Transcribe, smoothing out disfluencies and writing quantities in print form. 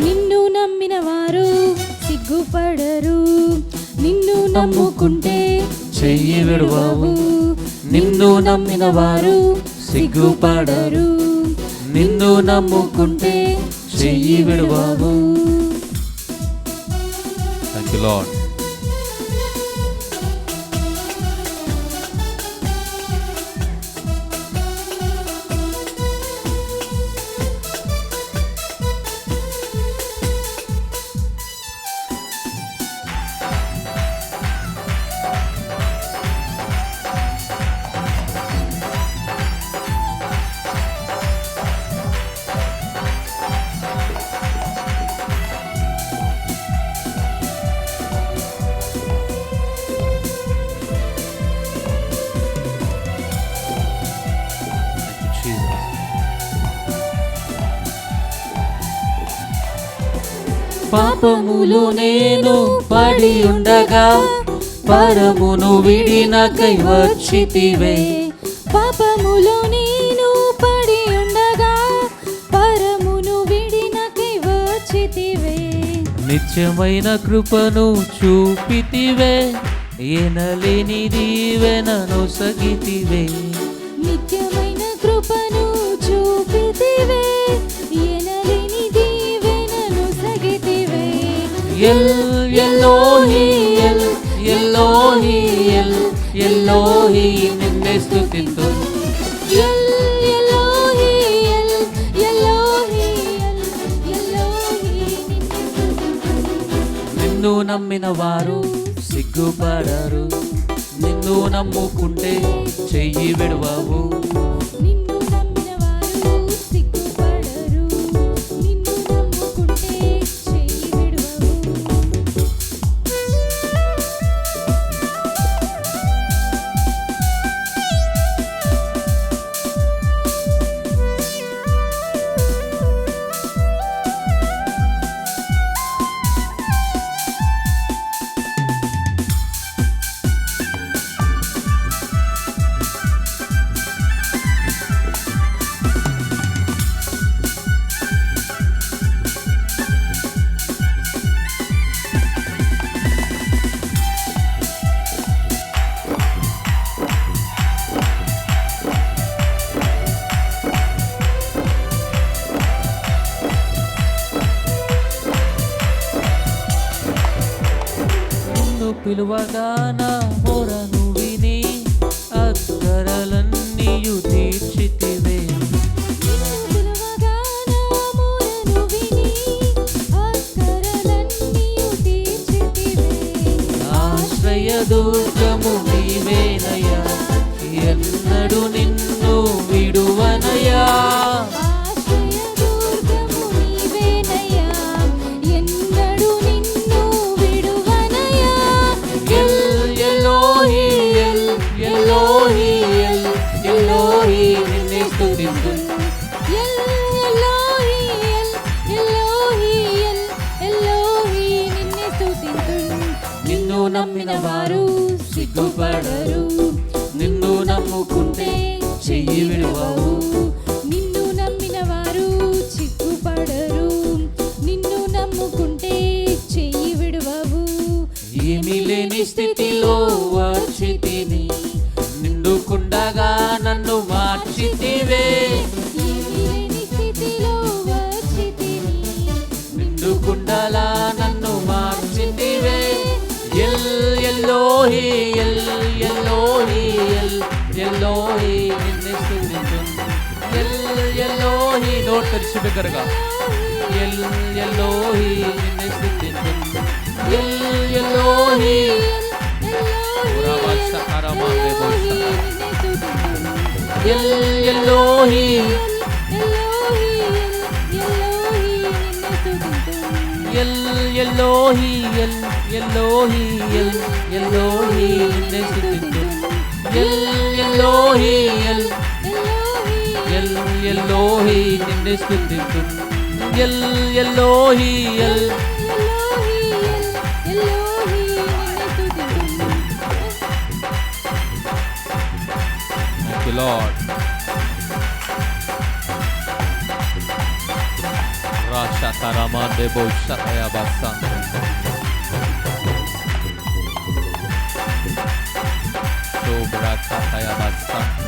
నిన్ను నమ్మిన వారు సిగ్గుపడరు. నిన్ను నమ్ముకుంటే చెయ్యి విడువవు. నిన్ను నమ్మిన వారు సిగ్గుపడరు. నిన్ను నమ్ముకుంటే చెయ్యి విడువవు. Thank you lord. పాపములో నేను పడి ఉండగా పరమును విడినకై వచ్చితివే. పాపములో నేను పడి ఉండగా పరమును విడినకై వచ్చితివే. నిత్యమైన కృపను చూపితివే. ఎనలేని దీవెనను సగితివే. నిత్యమైన కృపను చూపితివే. ఎనలేని దీవెనను సగితివే. ఎల్ ఎల్లోహి ఎల్ ఎల్లోహి ఎల్ ఎల్లోహి నిన్నే స్తుతింతును. ఎల్ ఎలోహి ఎల్ ఎలోహి ఎల్ ఎలోహి నిన్నే స్తుతింతును. నిన్ను నమ్మిన వారు సిగ్గుపడరు. నిన్ను నమ్ముకుంటే చెయ్యి విడువవు. నిన్ను నమ్మిన వారు సిగ్గుపడరు. నిన్ను నమ్ముకుంటే చెయ్యి విడువవు. పిలువగా నా మొరను విని అక్కరలన్నీయు తీర్చితివే. నిన్ను పిలువగా నా మొరను విని అక్కరలన్నీయు తీర్చితివే. ఆశ్రయ దుర్గము నీవేనయ్యా. ఎన్నడు నిన్ను విడువనయ్యా. ఆశ్రయ దుర్గము నీవేనయ్యా. ఎన్నడూ నిన్ను విడువనయ్యా. ఎల్ ఎలోహి ఎల్ ఎలోహి ఎల్ ఎలోహి నిన్నే స్తుతింతును. ఎల్ ఎలోహి ఎల్ ఎలోహి ఎల్ ఎలోహి నిన్నే స్తుతింతును. నిన్ను నమ్మిన వారు సిగ్గుపడరు. నిన్ను నమ్ముకుంటే చెయ్యి విడువవు. నిన్ను నమ్మిన వారు సిగ్గుపడరు. నిన్ను నమ్ముకుంటే చెయ్యి విడువవు. ఏమీ లేని స్థితిలో వచ్చితిని. నిండుకుండగా నన్ను మార్చితివే. ఏమీ లేని స్థితిలో వచ్చితిని. నిండుకుండలా నన్ను మార్చితివే. ఎల్ ఎల్లోహి ఎల్ ఎల్లోహి ఎల్ ఎల్లోహి నిన్నే స్తుతింతును. ఎల్ ఎల్లోహి నోట్ తెరిచి బిగ్గరగా ఎల్ ఎల్లోహి నిన్నే స్తుతింతును. ఎల్ ఎల్లోహి ఎల్ ఎల్లోహి ఎల్ ఎల్లోహి ఎల్ ఎల్లోహి ఎల్ ఎల్లోహి నిన్నే స్తుతింతును. ఎల్ ఎల్లోహి ఎల్ ఎల్ ఎల్లోహి నిన్నే స్తుతింతును. ఎల్ ఎల్లోహి ఎల్ Thank you, Lord. Rush. Shataramande bo shataya basande. Sobra kataya basande.